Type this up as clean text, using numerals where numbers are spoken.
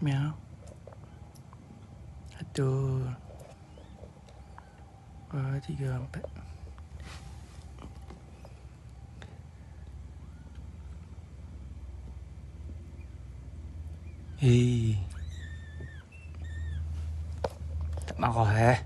Meow. Satu, dua, tiga, empat. Hei, tak marah